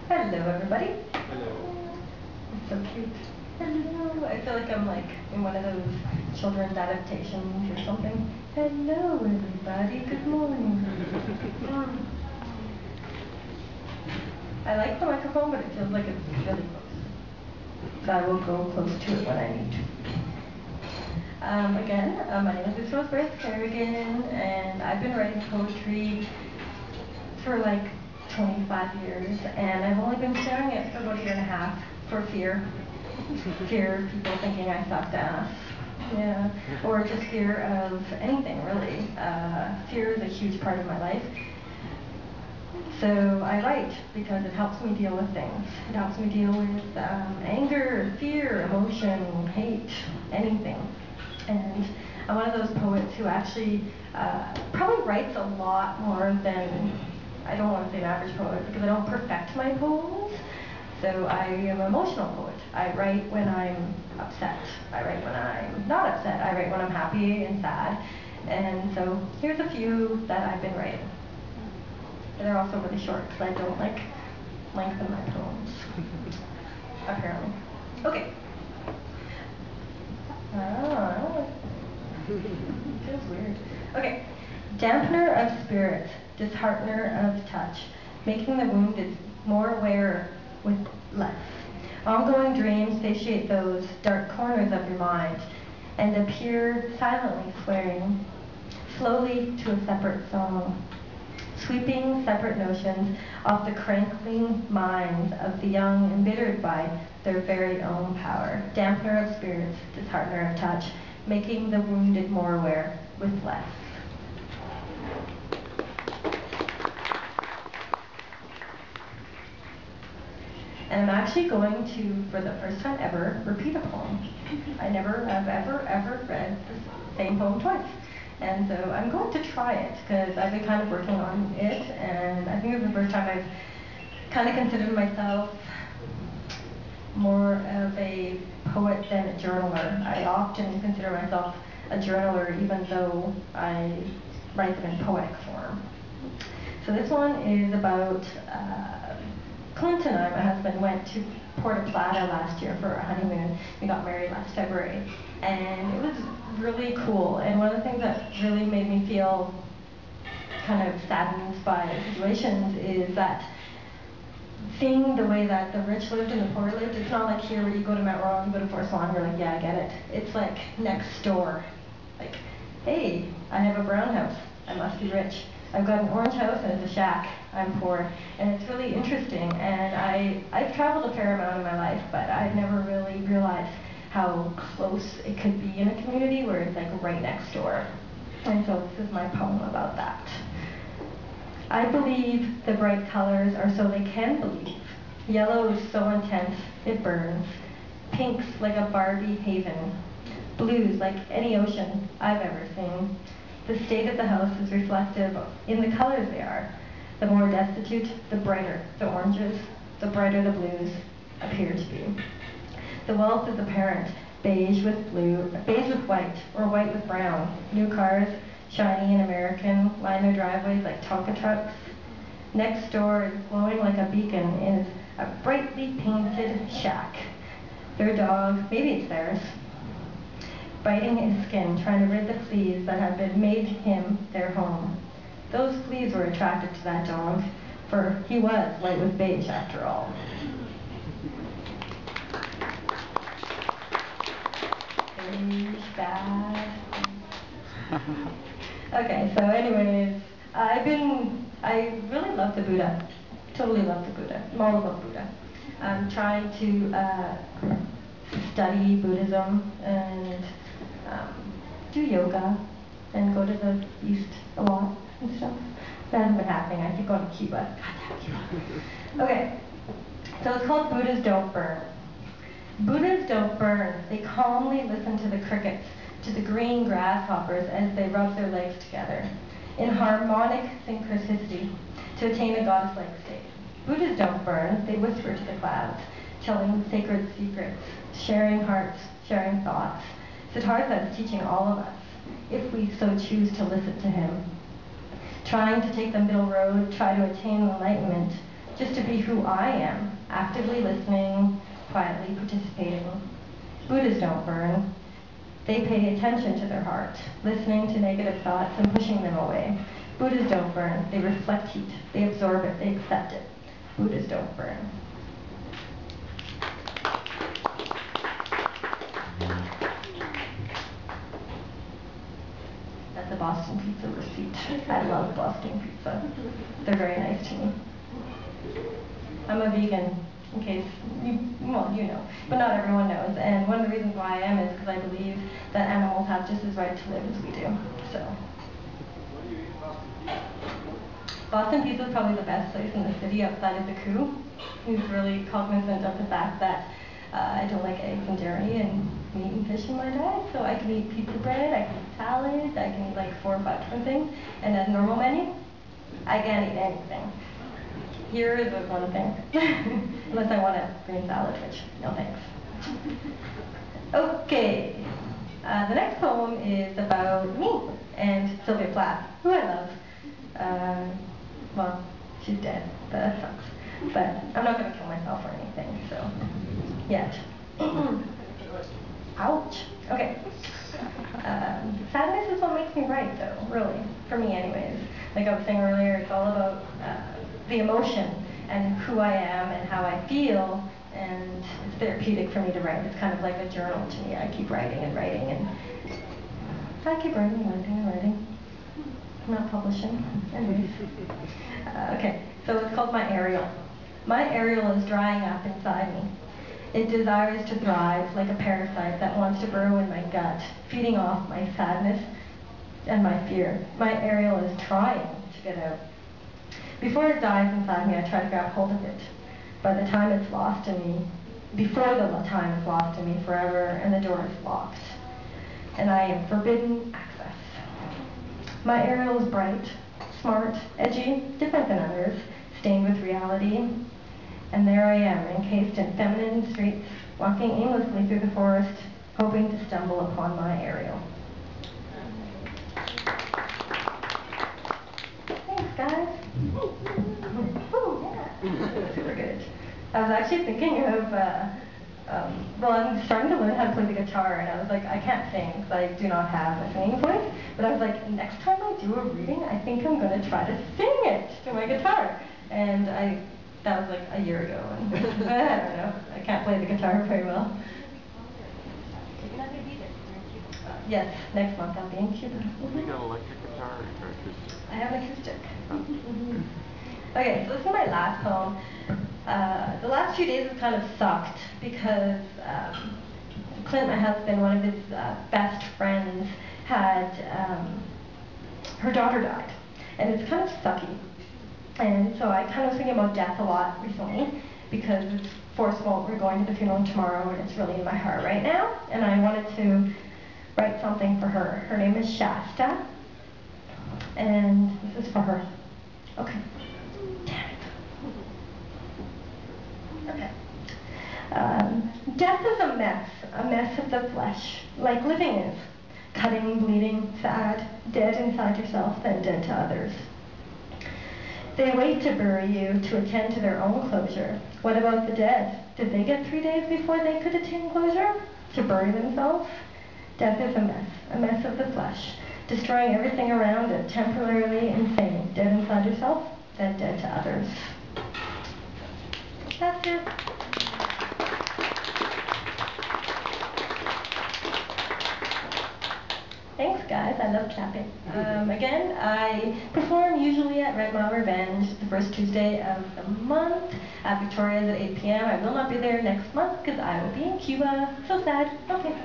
Hello, everybody. Hello. It's so cute. Hello. I feel like I'm like in one of those children's adaptations or something. Hello, everybody. Good morning. I like the microphone, but it feels like it's really close. So I will go close to it when I need to. Again, my name is LisaRose Berreth-Feregan, and I've been writing poetry for like 25 years, and I've only been sharing it for about a year and a half for fear. Fear of people thinking I sucked ass. Yeah. Or just fear of anything, really. Fear is a huge part of my life. So I write because it helps me deal with things. It helps me deal with anger, fear, emotion, hate, anything. And I'm one of those poets who actually probably writes a lot more than, I don't want to say an average poet, because I don't perfect my poems. So I am an emotional poet. I write when I'm upset. I write when I'm not upset. I write when I'm happy and sad. And so here's a few that I've been writing. And they're also really short because I don't like lengthen my poems, apparently. Okay. Feels weird. Okay. Dampener of spirit, disheartener of touch, making the wounded more aware with less. Ongoing dreams satiate those dark corners of your mind and appear silently swearing, slowly to a separate song, sweeping separate notions off the crankling minds of the young, embittered by their very own power. Dampener of spirits, disheartener of touch, making the wounded more aware with less. And I'm actually going to, for the first time ever, repeat a poem. I never have ever read the same poem twice. And so I'm going to try it, because I've been kind of working on it, and I think it's the first time I've kind of considered myself more of a poet than a journaler. I often consider myself a journaler, even though I write them in poetic form. So this one is about Clint and I, my husband, went to Puerto Plata last year for a honeymoon. We got married last February, and it was really cool. And one of the things that really made me feel kind of saddened by the situations is that seeing the way that the rich lived and the poor lived, it's not like here where you go to Mount Royal, you go to Forest Lawn, you're like, yeah, I get it. It's like next door. Like, hey, I have a brown house, I must be rich. I've got an orange house and it's a shack, I'm poor. And it's really interesting, and I've traveled a fair amount in my life, but I've never really realized how close it could be in a community where it's like right next door. And so this is my poem about that. I believe the bright colors are so they can believe. Yellow is so intense, it burns. Pink's like a Barbie haven. Blue's like any ocean I've ever seen. The state of the house is reflective in the colors they are. The more destitute, the brighter the oranges, the brighter the blues appear to be. The wealth is apparent, beige with blue, beige with white, or white with brown. New cars, shiny and American, line their driveways like Tonka trucks. Next door is glowing like a beacon is a brightly painted shack. Their dog, maybe it's theirs, biting his skin, trying to rid the fleas that have been made him their home. Those fleas were attracted to that dog, for he was white with beige after all. Beige, bad. Okay, so anyways, I really love the Buddha. Totally love the Buddha. I'm all about Buddha. I'm trying to study Buddhism and do yoga and go to the East a lot and stuff. That hasn't been happening. I keep going to Cuba. God damn Cuba. Okay, so it's called Buddhas Don't Burn. Buddhas don't burn. They calmly listen to the crickets, to the green grasshoppers as they rub their legs together, in harmonic synchronicity, to attain a goddess-like state. Buddhas don't burn. They whisper to the clouds, telling sacred secrets, sharing hearts, sharing thoughts. Siddhartha is teaching all of us, if we so choose to listen to him. trying to take the middle road, try to attain enlightenment, just to be who I am, actively listening, quietly participating. Buddhas don't burn. They pay attention to their heart, listening to negative thoughts and pushing them away. Buddhas don't burn. They reflect heat. They absorb it. They accept it. Buddhas don't burn. That's a Boston Pizza receipt. I love Boston Pizza. They're very nice to me. I'm a vegan, in case you know, but not everyone knows. And one of the reasons why I am is because I believe that animals have just as right to live as we do. So, Boston Pizza is probably the best place in the city outside of the Coup. He's really cognizant of the fact that I don't like eggs and dairy and meat and fish in my diet, so I can eat pizza bread, I can eat salads, I can eat like 4 or 5 different things. And as a normal menu, I can't eat anything. Here is the one thing, unless I want a green salad, which no thanks. Okay, the next poem is about me and Sylvia Plath, who I love. Well, she's dead, but that sucks. But I'm not going to kill myself or anything, so, yet. Ouch. Okay. Sadness is what makes me write, though, really, for me anyways. Like I was saying earlier, it's all about the emotion and who I am and how I feel, and it's therapeutic for me to write. It's kind of like a journal to me. I keep writing and writing, and I keep writing and writing and writing. I'm not publishing. Anyways. Okay, so it's called My Ariel. My Ariel is drying up inside me. It desires to thrive like a parasite that wants to burrow in my gut, feeding off my sadness and my fear. My Ariel is trying to get out. Before it dies inside me, I try to grab hold of it. By the time it's lost in me, before the time is lost in me forever, and the door is locked, and I am forbidden access. My Ariel is bright, smart, edgy, different than others, stained with reality. And there I am, encased in feminine streets, walking aimlessly through the forest, hoping to stumble upon my Ariel. Thanks, guys. Yeah. Super good. I was actually thinking of, well, I'm starting to learn how to play the guitar, and I was like, I can't sing, because I do not have a singing voice, but I was like, next time I do a reading, I think I'm going to try to sing it to my guitar. And that was like a year ago, and I don't know, I can't play the guitar very well. You're not going to be there. Yes, next month I'll be in Cuba. You got an electric guitar or acoustic? I have an acoustic. Okay, so this is my last poem. The last few days have kind of sucked because Clint, my husband, one of his best friends, had her daughter died, and it's kind of sucky. And so I kind of was thinking about death a lot recently because it's forceful. We're going to the funeral tomorrow, and it's really in my heart right now. And I wanted to write something for her. Her name is Shasta, and this is for her. Okay. Damn it. Okay. Death is a mess of the flesh, like living is. Cutting, bleeding, sad, dead inside yourself, then dead to others. They wait to bury you to attend to their own closure. What about the dead? Did they get 3 days before they could attain closure? To bury themselves? Death is a mess of the flesh, destroying everything around it, temporarily insane. Dead inside yourself, then dead to others. That's it. Thanks, guys. I love clapping. Again, I perform usually at Red Mile Revenge the first Tuesday of the month at Victoria's at 8 p.m. I will not be there next month because I will be in Cuba. So sad. Okay.